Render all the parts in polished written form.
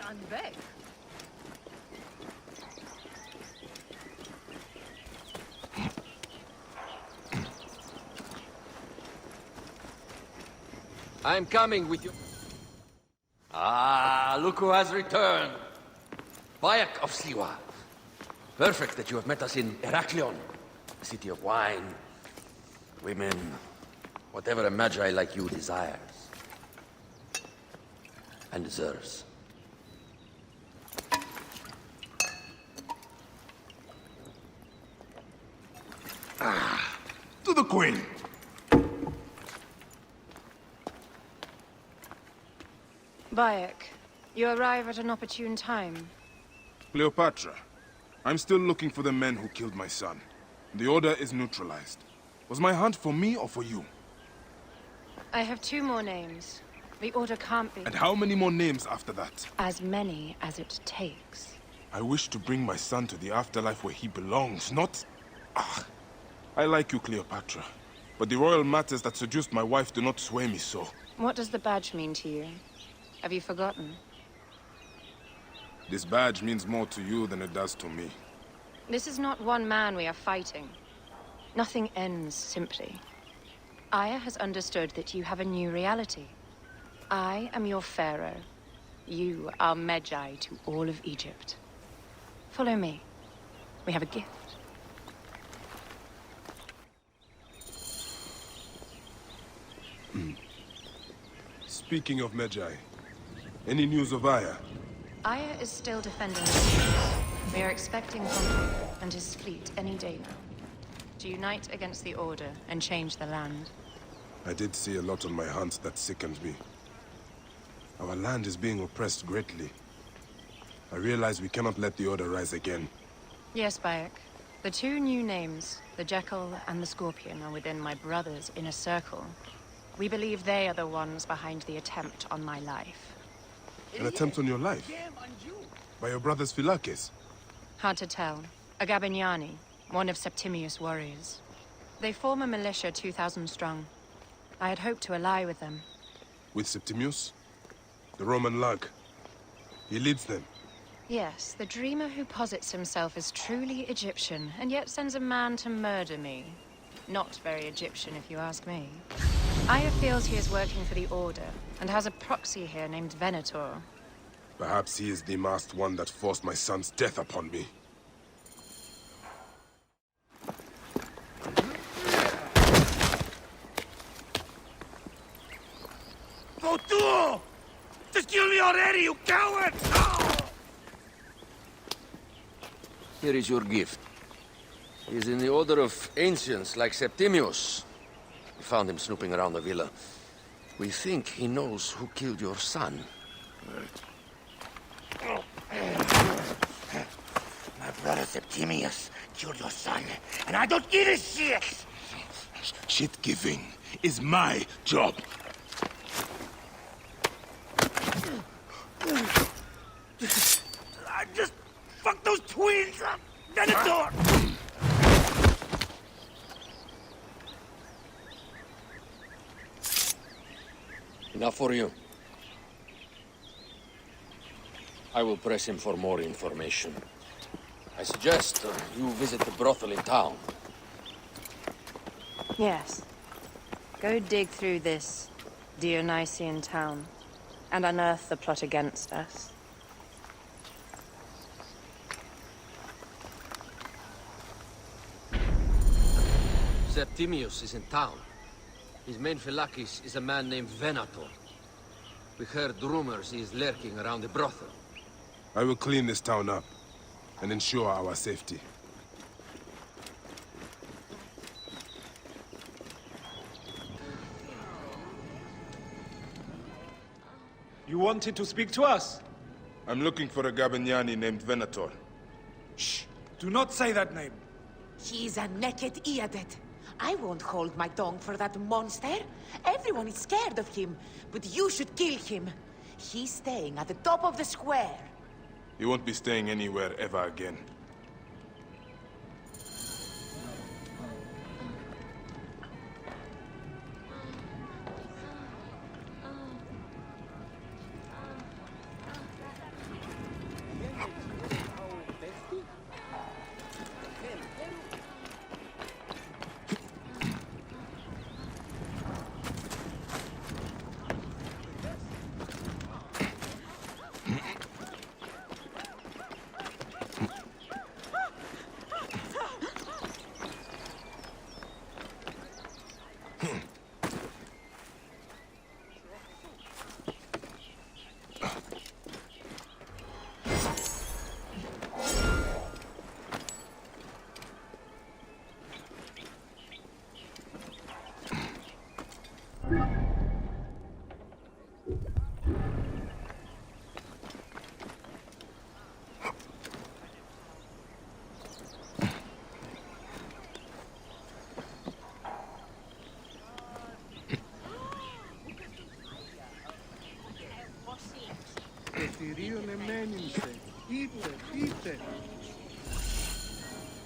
and beg. I'm coming with you. Ah, look who has returned. Bayek of Siwa. Perfect that you have met us in Heraklion, the city of wine, women, whatever a magi like you desires. And deserves. To the Queen! Bayek, you arrive at an opportune time. Cleopatra, I'm still looking for the men who killed my son. The order is neutralized. Was my hunt for me or for you? I have 2 more names. The order can't be And how many more names after that? as many as it takes. I wish to bring my son to the afterlife where he belongs, not... Ah, I like you, Cleopatra. But the royal matters that seduced my wife do not sway me so. What does the badge mean to you? Have you forgotten? This badge means more to you than it does to me. This is not one man we are fighting. Nothing ends simply. Aya has understood that you have a new reality. I am your pharaoh. You are Magi to all of Egypt. Follow me. We have a gift. Speaking of Magi, any news of Aya? Aya is still defending the cities. We are expecting Humphrey and his fleet any day now. To unite against the Order and change the land. I did see a lot on my hunts that sickened me. Our land is being oppressed greatly. I realize we cannot let the Order rise again. Yes, Bayek. The 2 new names, the Jackal and the Scorpion, are within my brother's inner circle. We believe they are the ones behind the attempt on my life. An attempt on your life? By your brother's Philakes? Hard to tell. A Gabignani, one of Septimius' warriors. They form a militia 2,000 strong. I had hoped to ally with them. With Septimius? The Roman lug. He leads them. Yes, the dreamer who posits himself as truly Egyptian, and yet sends a man to murder me. Not very Egyptian, if you ask me. Aya feels he is working for the Order, and has a proxy here named Venator. Perhaps he is the masked one that forced my son's death upon me. Go to! Just kill me already, you coward! Here is your gift. He is in the order of ancients like Septimius. We found him snooping around the villa. We think he knows who killed your son. My brother Septimius killed your son, and I don't give a shit! Shit-giving is my job. I just fucked those twins up! Venator! Enough for you. I will press him for more information. I suggest you visit the brothel in town. Yes. Go dig through this Dionysian town, and unearth the plot against us. Septimius is in town. His main Philakes is a man named Venator. We heard rumors he is lurking around the brothel. I will clean this town up and ensure our safety. You wanted to speak to us? I'm looking for a Gabignani named Venator. Shh! Do not say that name. He's a naked idiot. I won't hold my tongue for that monster. Everyone is scared of him, but you should kill him. He's staying at the top of the square. He won't be staying anywhere ever again.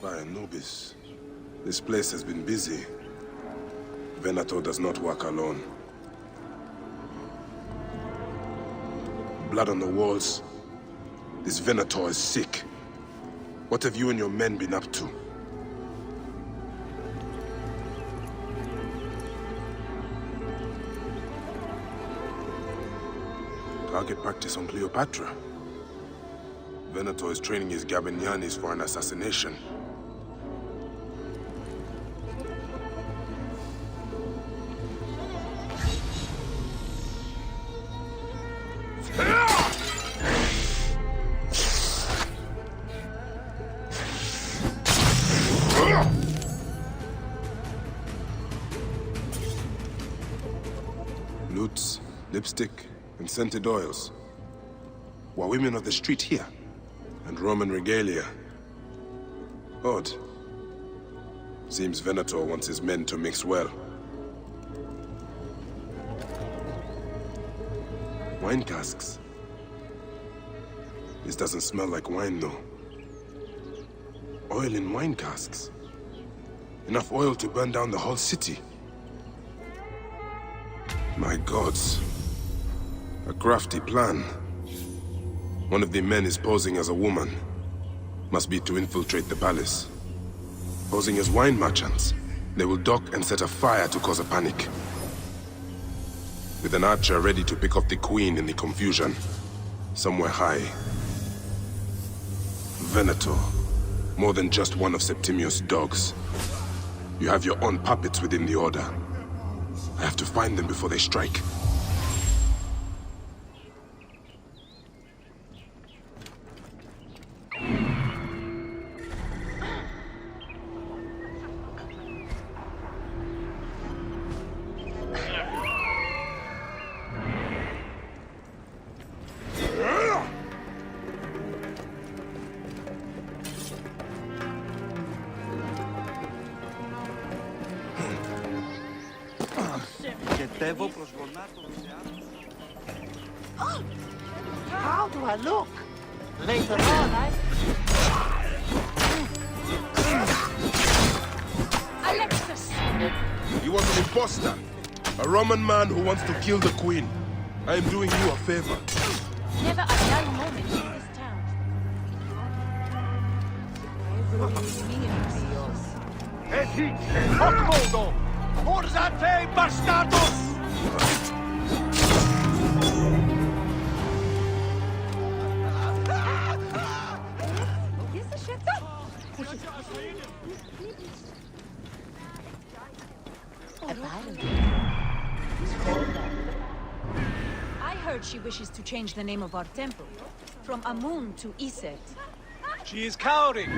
By Anubis, this place has been busy. Venator does not work alone. Blood on the walls. This Venator is sick. What have you and your men been up to? Target practice on Cleopatra. Venator is training his Gabinianis for an assassination. Lutes, lipstick, and scented oils. Were women of the street here? And Roman regalia. Odd. Seems Venator wants his men to mix well. Wine casks. This doesn't smell like wine, though. Oil in wine casks. Enough oil to burn down the whole city. My gods. A crafty plan. One of the men is posing as a woman. Must be to infiltrate the palace. Posing as wine merchants, they will dock and set a fire to cause a panic. With an archer ready to pick off the queen in the confusion. Somewhere high. Venator. More than just one of Septimius' dogs. You have your own puppets within the Order. I have to find them before they strike. How do I look? Later on, Alexis! He was an imposter. A Roman man who wants to kill the queen. I am doing you a favor. Never a dull moment in this town. Forzate, bastardos! I heard she wishes to change the name of our temple from Amun to Iset. She is cowering.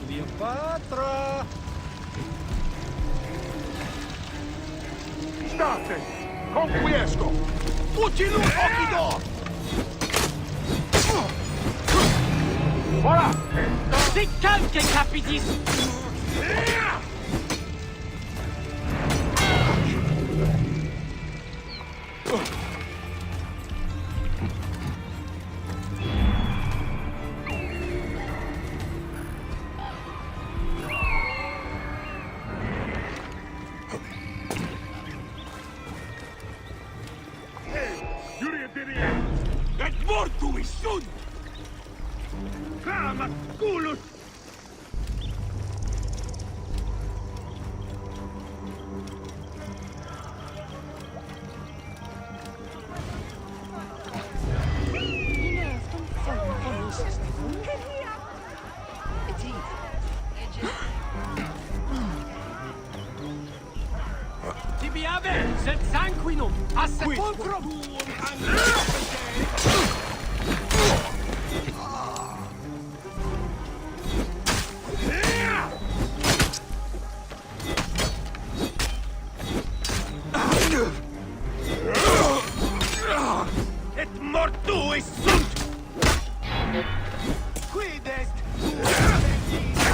Cleopatra! State! Conquiesco! Utilu occhidor! Voilà! They can't get capitis! Tibiave, sed sanguinum, a sepulcrum! Et mortuis sunt! Quid est?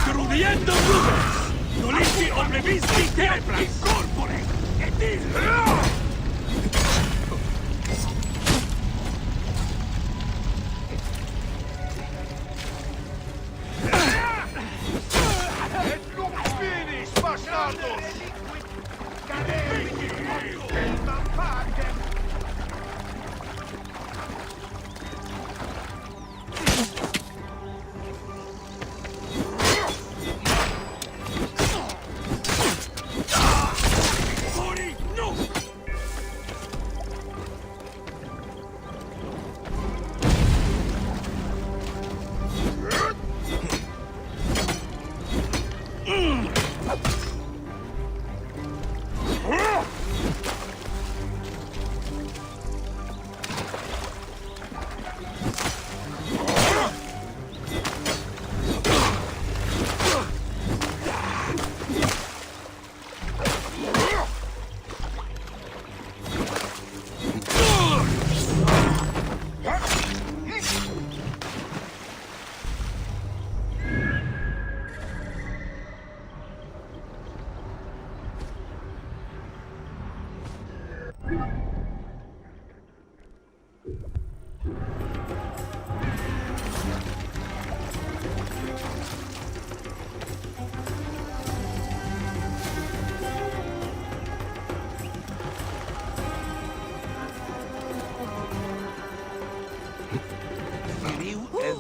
Grudiendo nubes! Nolici omnevisci tenebras! Corpore! Et il! Et nunc finis, bastardos! Cadevit mortuum pacem!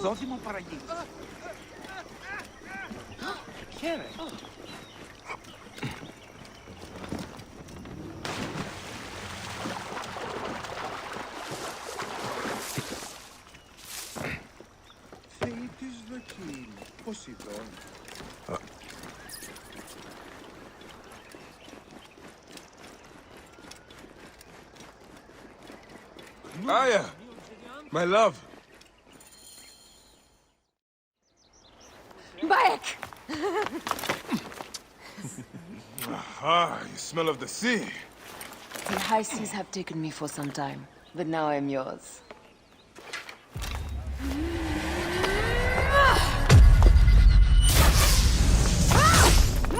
Δόθη μου παραγγείλει. Χαίρε. Θεή της Δοκίλ. Ποσειδών. Aya! My love! Bayek! Ah, you smell of the sea. The high seas have taken me for some time, but now I'm yours.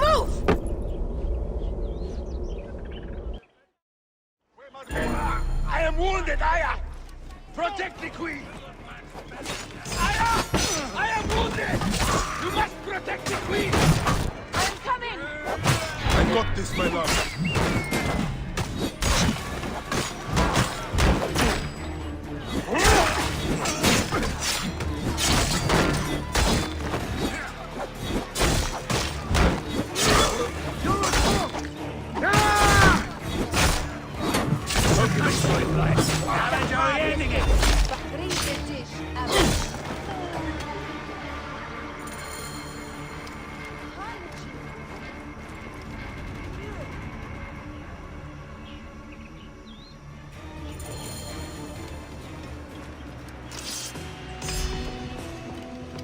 Move! I am wounded, Aya! Protect the queen! Aya! I am wounded! You must protect the queen! I'm coming! I got this, my love.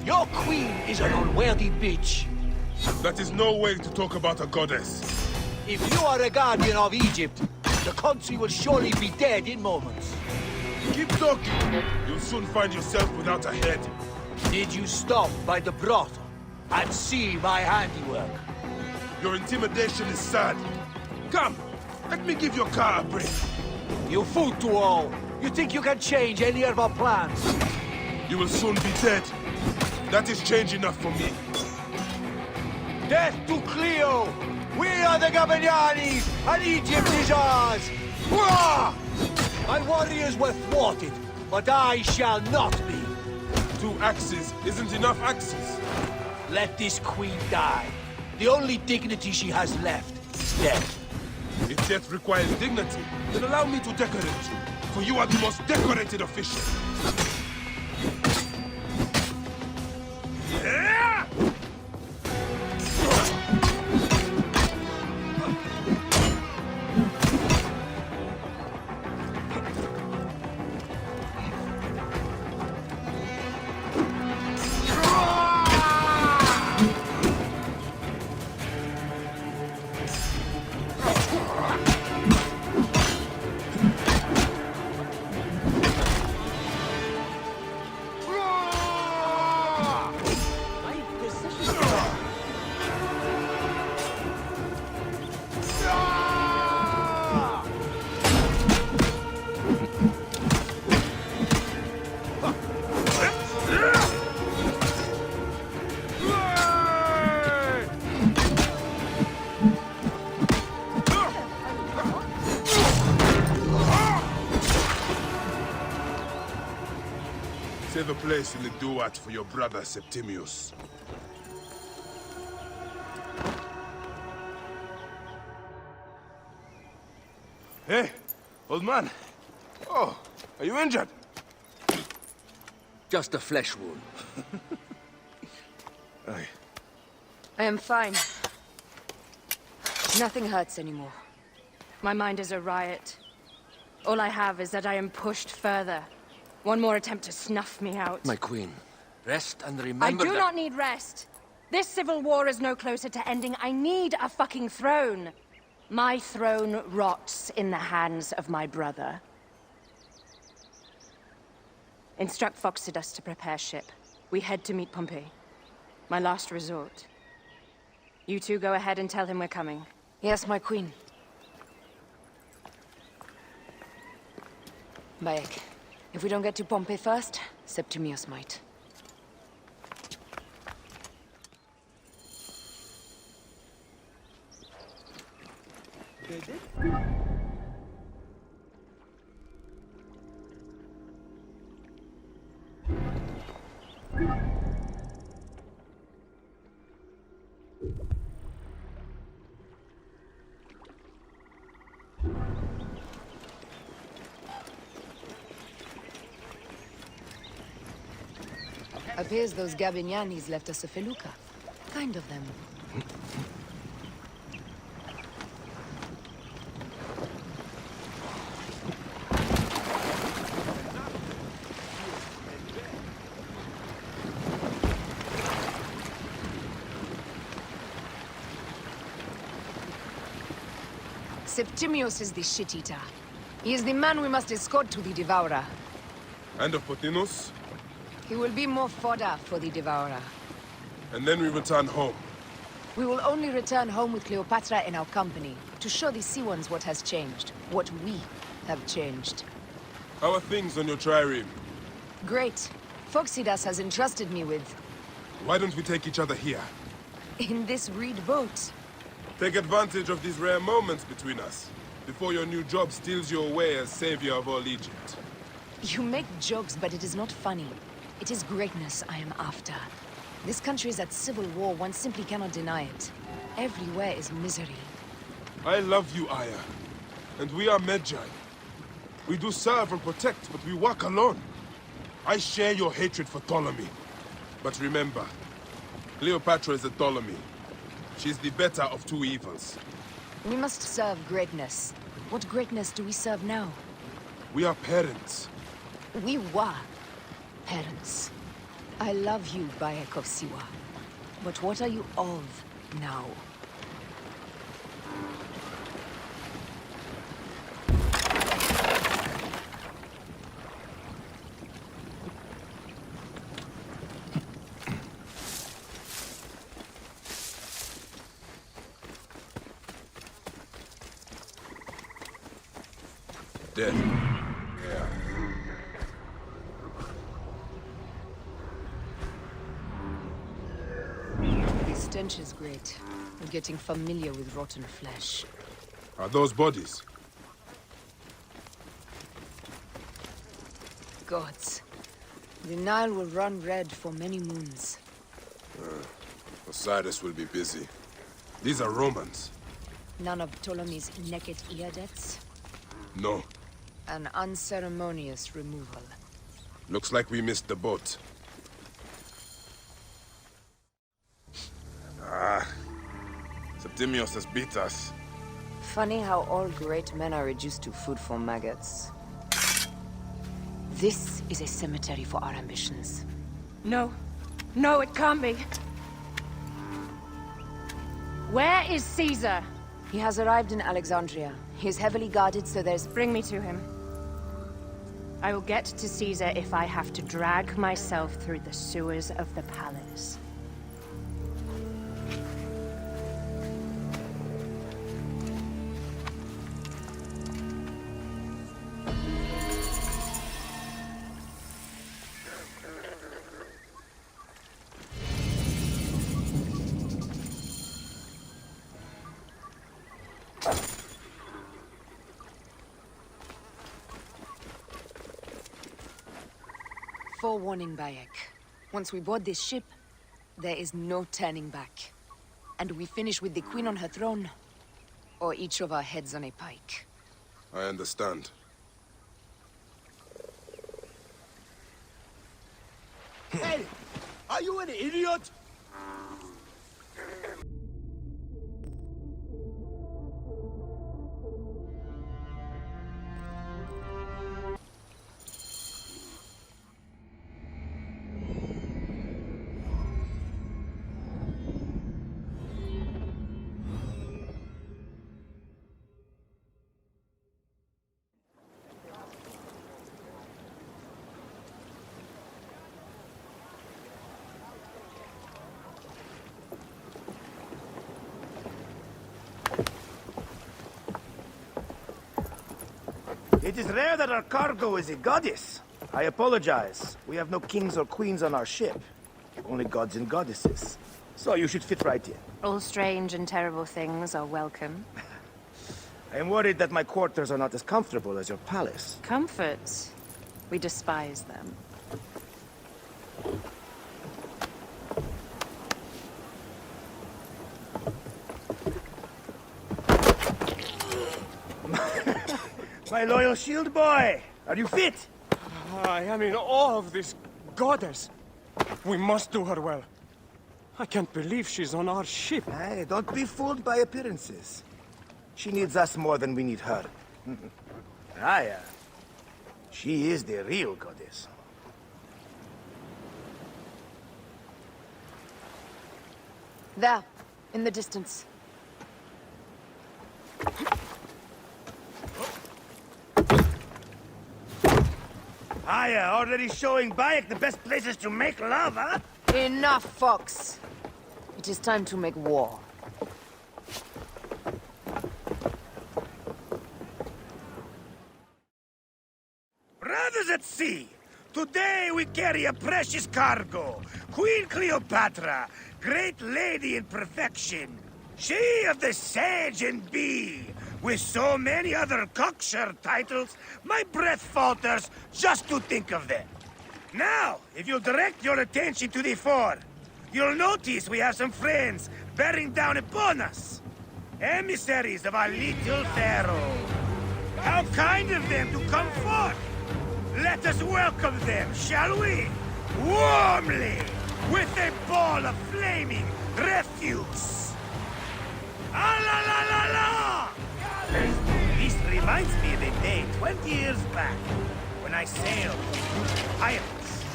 Your queen is an unworthy bitch. That is no way to talk about a goddess. If you are a guardian of Egypt, the country will surely be dead in moments. Keep talking. You'll soon find yourself without a head. Did you stop by the brothel and see my handiwork? Your intimidation is sad. Come, let me give your car a break. You fool to all. You think you can change any of our plans? You will soon be dead. That is change enough for me. Death to Cleo! We are the Gabanianis, and Egypt is ours! Hurrah! My warriors were thwarted, but I shall not be. 2 axes isn't enough axes. Let this queen die. The only dignity she has left is death. If death requires dignity, then allow me to decorate you, for you are the most decorated official. Yeah! Save a place in the duat for your brother Septimius. Hey, old man. Oh, are you injured? Just a flesh wound. Aye. I am fine. Nothing hurts anymore. My mind is a riot. All I have is that I am pushed further. One more attempt to snuff me out. My queen, rest and I remember do not need rest. This civil war is no closer to ending. I need a fucking throne. My throne rots in the hands of my brother. Instruct Foxidas to prepare ship. We head to meet Pompey. My last resort. You two go ahead and tell him we're coming. Yes, my queen. Bayek, if we don't get to Pompey first, Septimius might. Appears those Gabinianis left us a felucca. Kind of them. Septimius is the shit-eater. He is the man we must escort to the Devourer. And of Pothinus? He will be more fodder for the Devourer. And then we return home. We will only return home with Cleopatra in our company, to show the Siwans what has changed, what we have changed. How are things on your trireme? Great. Foxidas has entrusted me with... Why don't we take each other here? in this reed boat. Take advantage of these rare moments between us, before your new job steals you away as savior of all Egypt. You make jokes, but it is not funny. It is greatness I am after. This country is at civil war, one simply cannot deny it. Everywhere is misery. I love you, Aya. And we are Magi. We do serve and protect, but we work alone. I share your hatred for Ptolemy. But remember, Cleopatra is a Ptolemy. She's the better of two evils. We must serve greatness. What greatness do we serve now? We are parents. We were parents. I love you, Bayek of Siwa. But what are you of now? Dead. The stench is great. I'm getting familiar with rotten flesh. Are those bodies? Gods. The Nile will run red for many moons. Osiris will be busy. These are Romans. None of Ptolemy's naked Iadets. No. An unceremonious removal. Looks like we missed the boat. Septimius has beat us. Funny how all great men are reduced to food for maggots. This is a cemetery for our ambitions. No. No, it can't be. Where is Caesar? He has arrived in Alexandria. He is heavily guarded, so there's... Bring me to him. I will get to Caesar if I have to drag myself through the sewers of the palace. Forewarning, Bayek. Once we board this ship, there is no turning back. And we finish with the Queen on her throne, or each of our heads on a pike. I understand. Hey! Are you an idiot? It is rare that our cargo is a goddess. I apologize. We have no kings or queens on our ship. Only gods and goddesses. So you should fit right in. All strange and terrible things are welcome. I am worried that my quarters are not as comfortable as your palace. Comforts. We despise them. My loyal shield boy! Are you fit? I am in awe of this goddess. We must do her well. I can't believe she's on our ship. Hey, don't be fooled by appearances. She needs us more than we need her. Aya. She is the real goddess. There, in the distance. Aya, already showing Bayek the best places to make love, huh? Enough, Fox. It is time to make war. Brothers at sea, today we carry a precious cargo. Queen Cleopatra, great lady in perfection. She of the Sage and Bee. With so many other cocksure titles, my breath falters just to think of them. Now, if you'll direct your attention to the fore, you'll notice we have some friends bearing down upon us. Emissaries of our little pharaoh. How kind of them to come forth! Let us welcome them, shall we? Warmly, with a ball of flaming refuse. Ah la la la la! This reminds me of a day 20 years back, when I sailed with pirates.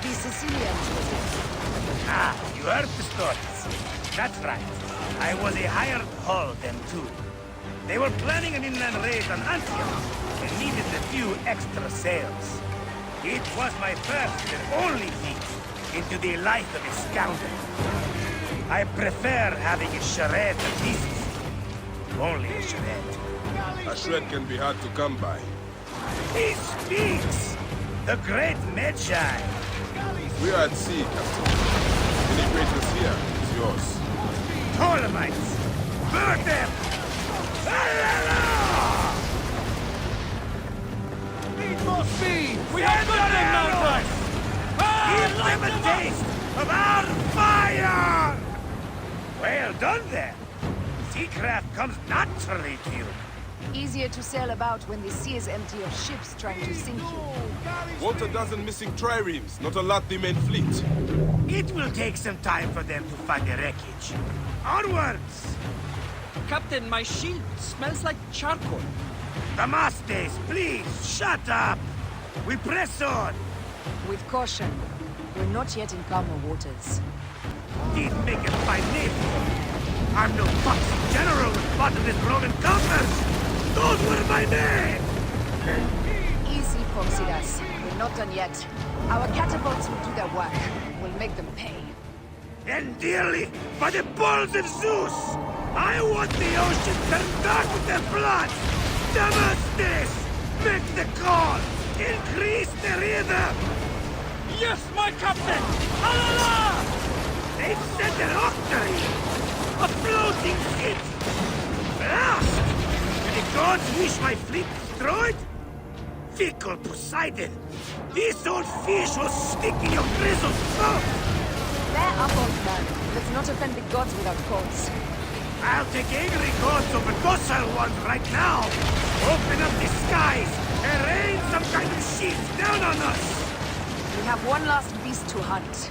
The Sicilians, was it? Ah, you heard the stories. That's right. I was a hired hull then too. They were planning an inland raid on Antioch and needed a few extra sails. It was my first and only feat into the life of a scoundrel. I prefer having a charade to pieces. Only a charade. A shred can be hard to come by. He speaks! The great Magi! We are at sea, Captain. Any greatness here is yours. Ptolemaites! Burn them! Need more speed! We have good men now, Have a taste of our fire! Well done there. Seacraft comes naturally to you. Easier to sail about when the sea is empty of ships trying to sink you. Want a dozen missing triremes, not a lot the main fleet. It will take some time for them to find the wreckage. Onwards! Captain, my shield smells like charcoal. Damastes, please, shut up! We press on! With caution. We're not yet in calmer waters. Did make a fine name. I'm no foxy general with bottomless Roman coffers! Those were my men! Easy, Foxidas. We're not done yet. Our catapults will do their work. We'll make them pay. And dearly, by the balls of Zeus! I want the ocean turned dark with their blood! Damastes! Make the call! Increase the rhythm! Yes, my captain! Alala! They've set an octary! A floating city! Blast! Do the gods wish my fleet destroyed? Fickle Poseidon! This old fish will stick in your grizzled throat! They're up, old man. Let's not offend the gods without cause. I'll take angry gods over docile ones right now! Open up the skies and rain some kind of sheet down on us! We have one last beast to hunt.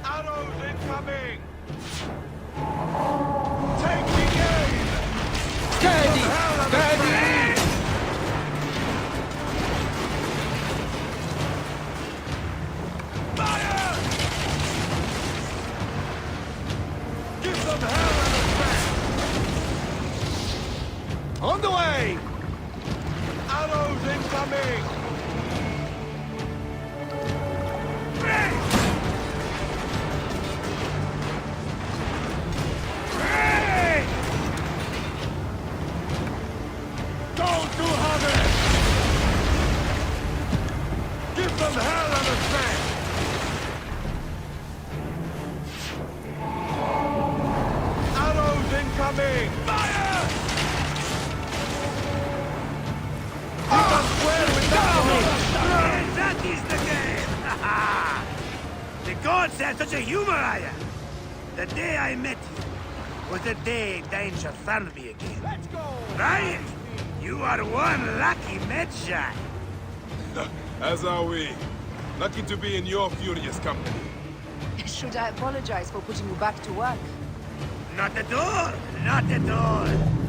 Arrows incoming! Taking aim! Steady! Steady! Fire! Give them hell and a smash! On the way! Arrows incoming! Hey! Hey! Don't do harder! Give them hell and a smash! Arrows incoming! Fire! Keep us square with that! And that is the game! The gods had such a humor, Aya! The day I met you was the day danger found me again. Let's go! Right? You are one lucky medshot. As are we. Lucky to be in your furious company. Should I apologize for putting you back to work? Not at all! Not at all!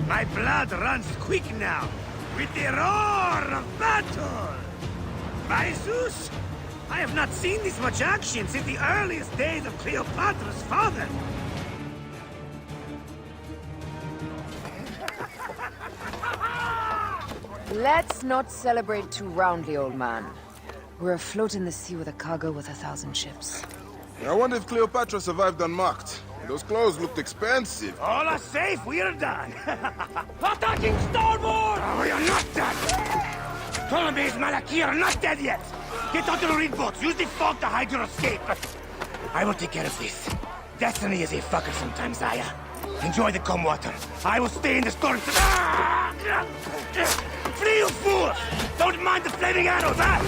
My blood runs quick now, with the roar of battle! By Zeus, I have not seen this much action since the earliest days of Cleopatra's father! Let's not celebrate too roundly, old man. We're afloat in the sea with a cargo worth 1,000 ships. I wonder if Cleopatra survived unmarked. Those clothes looked expensive. All are safe, we're done! Attacking starboard! Oh, we are not done! Ptolemy's Malaki are not dead yet! Get onto the reed boats, use the fog to hide your escape! I will take care of this. Destiny is a fucker sometimes, Aya. Enjoy the calm water. I will stay in the storm. Flee, you fools! Don't mind the flaming arrows, huh?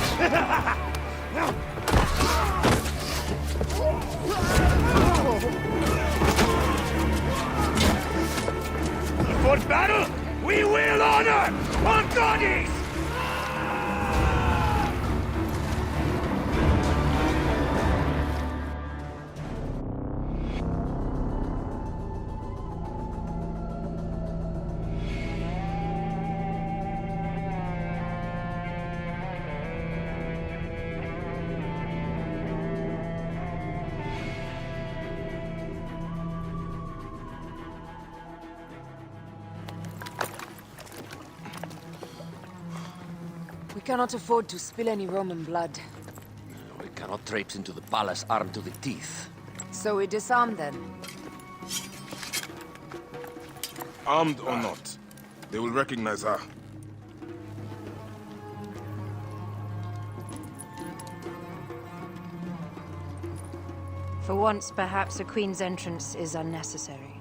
For battle, we will honor our goddess! We cannot afford to spill any Roman blood. We cannot traipse into the palace armed to the teeth. So we disarm then. Armed or not, they will recognize her. For once, perhaps a queen's entrance is unnecessary.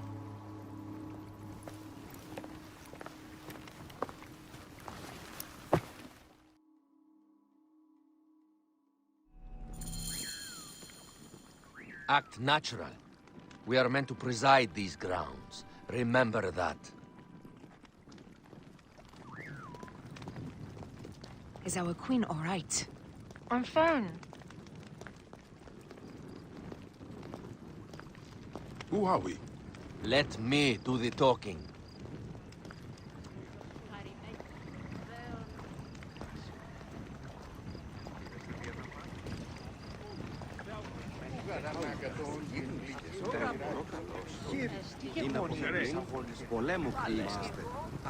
Act natural. We are meant to preside these grounds. Remember that. Is our queen all right? I'm fine. Who are we? Let me do the talking.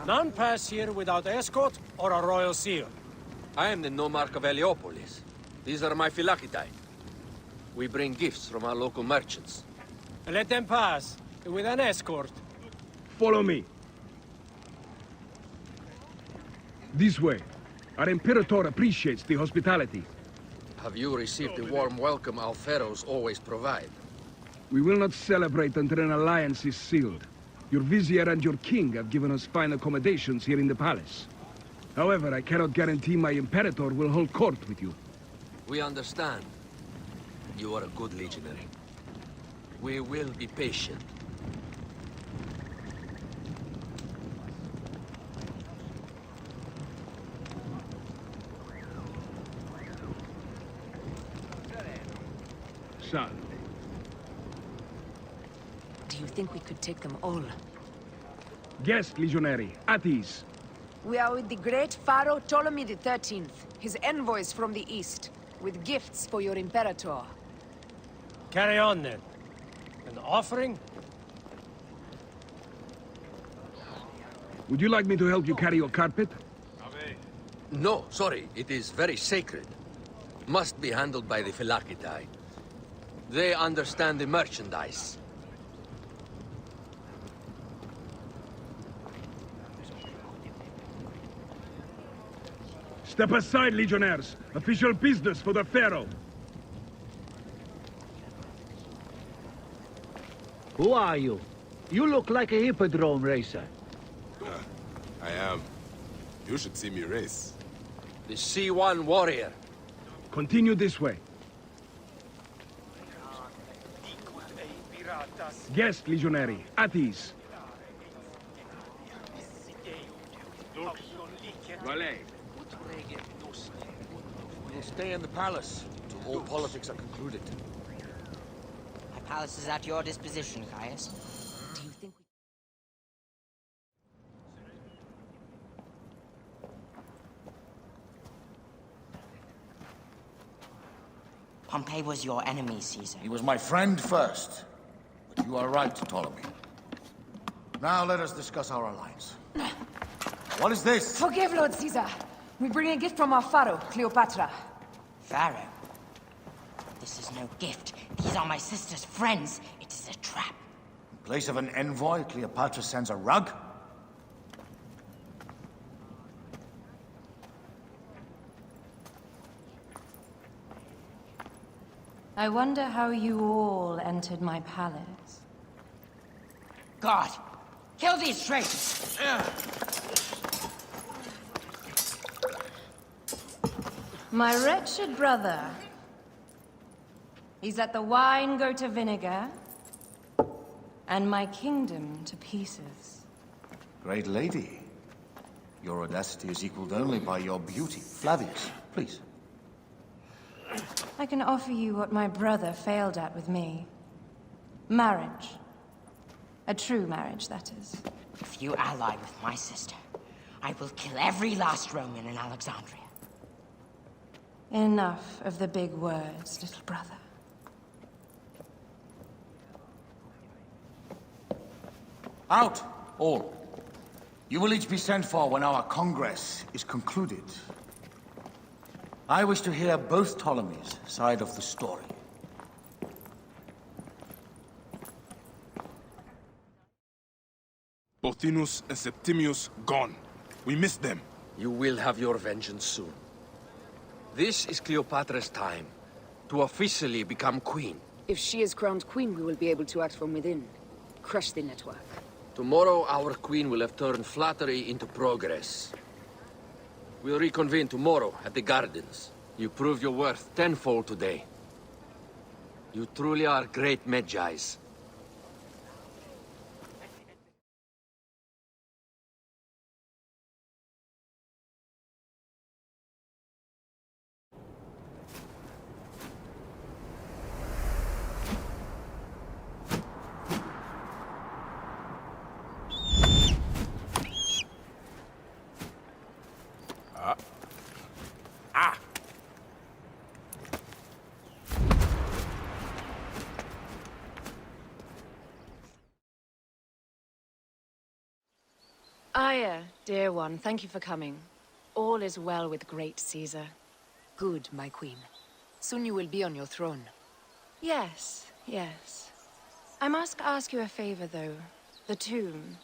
None pass here without escort or a royal seal. I am the nomarch of Heliopolis. These are my Phylakitai. We bring gifts from our local merchants. Let them pass, with an escort. Follow me. This way. Our Imperator appreciates the hospitality. Have you received the warm welcome our pharaohs always provide? We will not celebrate until an alliance is sealed. Your vizier and your king have given us fine accommodations here in the palace. However, I cannot guarantee my Imperator will hold court with you. We understand. You are a good legionary. We will be patient. Salve. Do you think we could take them all? Guest legionary, at ease. We are with the great Pharaoh Ptolemy XIII, his envoys from the east, with gifts for your Imperator. Carry on, then. An offering? Would you like me to help you carry your carpet? No, sorry. It is very sacred. Must be handled by the Phylakitai. They understand the merchandise. Step aside, legionnaires. Official business for the Pharaoh. Who are you? You look like a hippodrome racer. I am. You should see me race. The C1 warrior. Continue this way. Guest legionary, at ease. We'll stay in the palace till all politics are concluded. My palace is at your disposition, Caius. Do you think we... Pompey was your enemy, Caesar. He was my friend first. But you are right, Ptolemy. Now let us discuss our alliance. What is this? Forgive, Lord Caesar. We bring a gift from our Pharaoh, Cleopatra. Pharaoh? This is no gift. These are my sister's friends. It is a trap. In place of an envoy, Cleopatra sends a rug? I wonder how you all entered my palace. God! Kill these traitors! My wretched brother. He's let the wine go to vinegar, and my kingdom to pieces. Great lady. Your audacity is equaled only by your beauty. Flavius, please. I can offer you what my brother failed at with me. Marriage. A true marriage, that is. If you ally with my sister, I will kill every last Roman in Alexandria. Enough of the big words, little brother. Out, all. You will each be sent for when our Congress is concluded. I wish to hear both Ptolemy's side of the story. Pothinus and Septimius gone. We missed them. You will have your vengeance soon. This is Cleopatra's time to officially become queen. If she is crowned queen, we will be able to act from within. Crush the network. Tomorrow, our queen will have turned flattery into progress. We'll reconvene tomorrow at the gardens. You proved your worth tenfold today. You truly are great Medjais. Aya, dear one, thank you for coming. All is well with great Caesar. Good, my queen. Soon you will be on your throne. Yes, yes. I must ask you a favor, though. The tomb.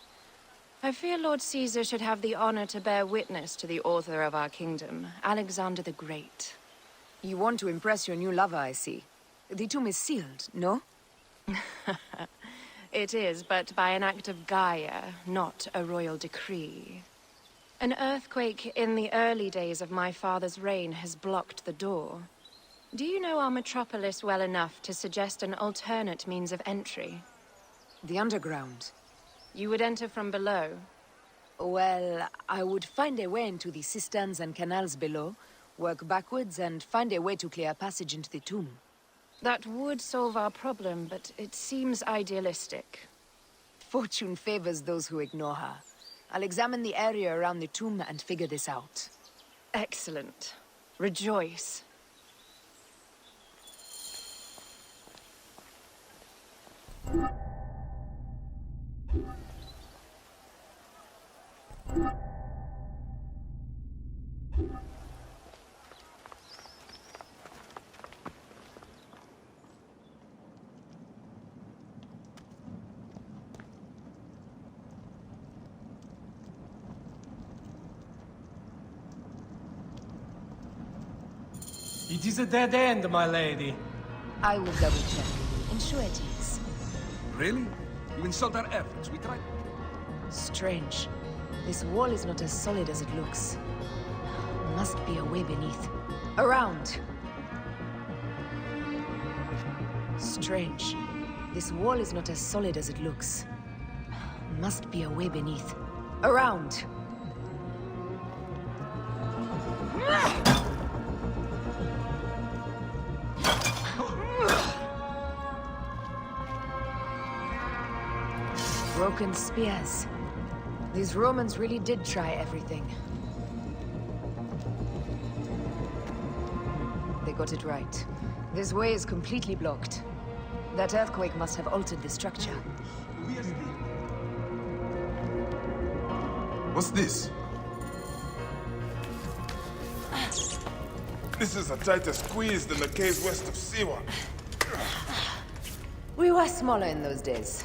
I fear Lord Caesar should have the honor to bear witness to the author of our kingdom, Alexander the Great. You want to impress your new lover, I see. The tomb is sealed, no? It is, but by an act of Gaia, not a royal decree. An earthquake in the early days of my father's reign has blocked the door. Do you know our metropolis well enough to suggest an alternate means of entry? The underground. You would enter from below? Well, I would find a way into the cisterns and canals below, work backwards, and find a way to clear a passage into the tomb. That would solve our problem, but it seems idealistic. Fortune favors those who ignore her. I'll examine the area around the tomb and figure this out. Excellent. Rejoice. It is a dead end, my lady. I will double-check. Ensure it is. Really? You insult our efforts. We tried... Strange. This wall is not as solid as it looks. Must be a way beneath. Around! Strange. This wall is not as solid as it looks. Must be a way beneath. Around! Broken spears. These Romans really did try everything. They got it right. This way is completely blocked. That earthquake must have altered the structure. What's this? This is a tighter squeeze than the caves west of Siwa. We were smaller in those days.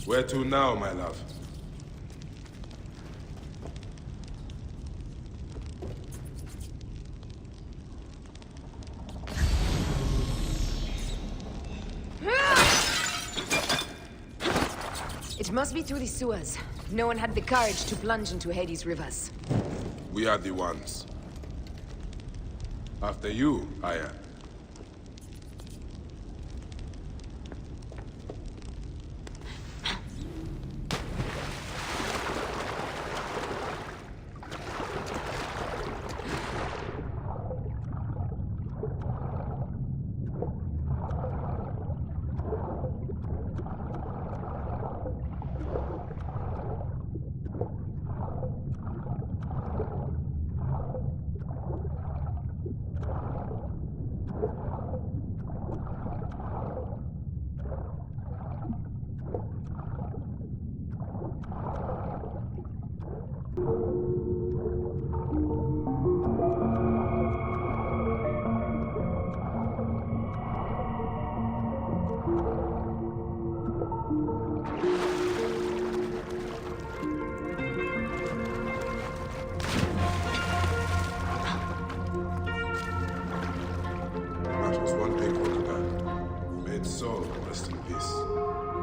Where to now, my love? It must be through the sewers. No one had the courage to plunge into Hades' rivers. We are the ones. After you, Aya.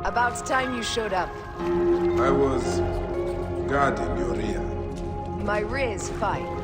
About time you showed up. I was guarding your rear. My rear's fine.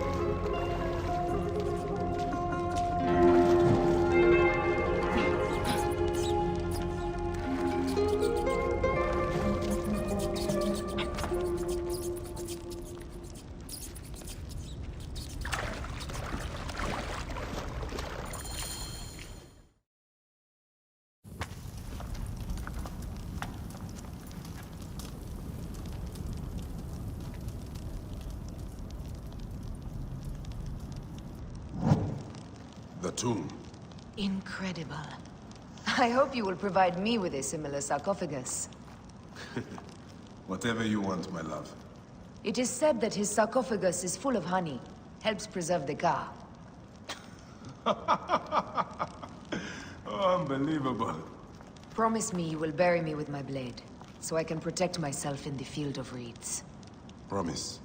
The tomb. Incredible. I hope you will provide me with a similar sarcophagus. Whatever you want, my love. It is said that his sarcophagus is full of honey. Helps preserve the Ka. Oh, unbelievable. Promise me you will bury me with my blade, so I can protect myself in the field of reeds. Promise.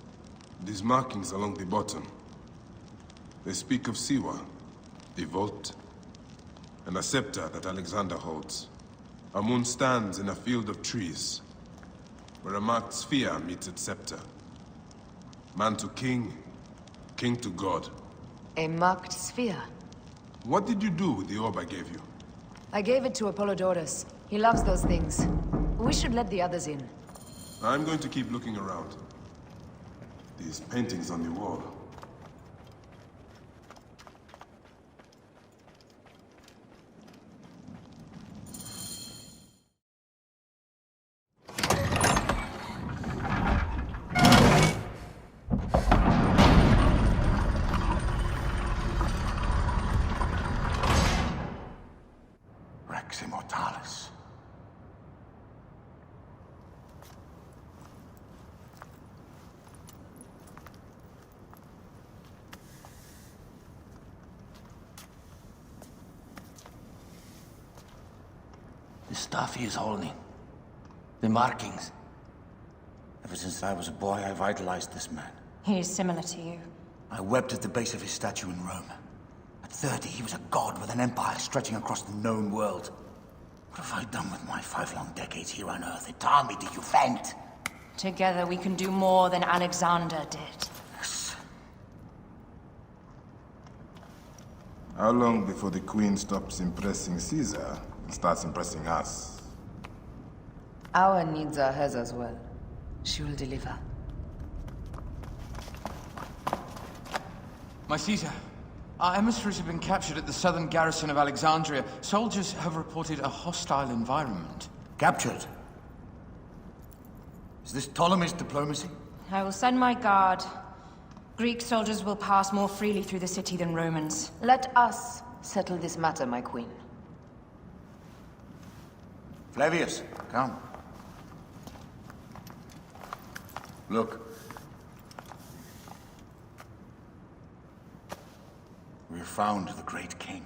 These markings along the bottom. They speak of Siwa, the vault, and a scepter that Alexander holds. A moon stands in a field of trees, where a marked sphere meets its scepter. Man to king, king to god. A marked sphere? What did you do with the orb I gave you? I gave it to Apollodorus. He loves those things. We should let the others in. I'm going to keep looking around. These paintings on the wall. Rex Immortalis. The stuff he is holding. The markings. Ever since I was a boy, I've idolized this man. He is similar to you. I wept at the base of his statue in Rome. At 30, he was a god with an empire stretching across the known world. What have I done with my 5 long decades here on Earth? An army to defend. Together we can do more than Alexander did. Yes. How long before the Queen stops impressing Caesar and starts impressing us? Our needs are hers as well. She will deliver. My Caesar, our emissaries have been captured at the southern garrison of Alexandria. Soldiers have reported a hostile environment. Captured? Is this Ptolemy's diplomacy? I will send my guard. Greek soldiers will pass more freely through the city than Romans. Let us settle this matter, my queen. Flavius, come. Look. We have found the great king.